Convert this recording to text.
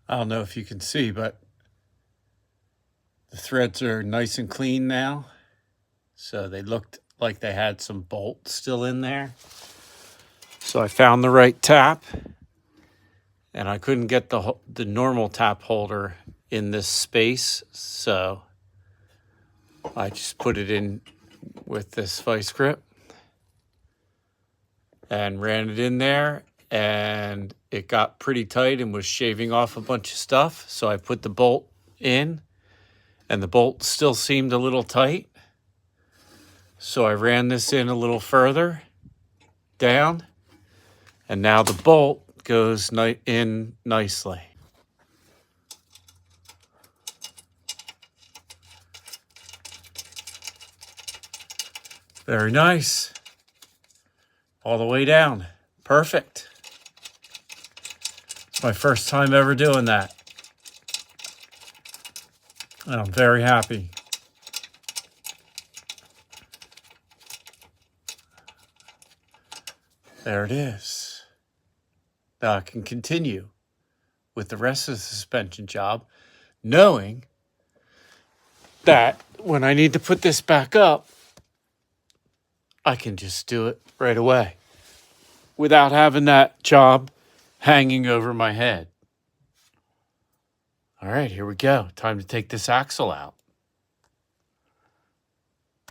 I don't know if you can see, but the threads are nice and clean now. So they looked like they had some bolts still in there. So I found the right tap, and I couldn't get the normal tap holder in this space, so I just put it in with this vice grip and ran it in there, and it got pretty tight and was shaving off a bunch of stuff. So I put the bolt in, and the bolt still seemed a little tight. So I ran this in a little further down, and now the bolt goes in nicely. Very nice. All the way down. Perfect. It's my first time ever doing that, and I'm very happy. There it is. Now I can continue with the rest of the suspension job, knowing that when I need to put this back up, I can just do it right away without having that job hanging over my head. All right, here we go. Time to take this axle out.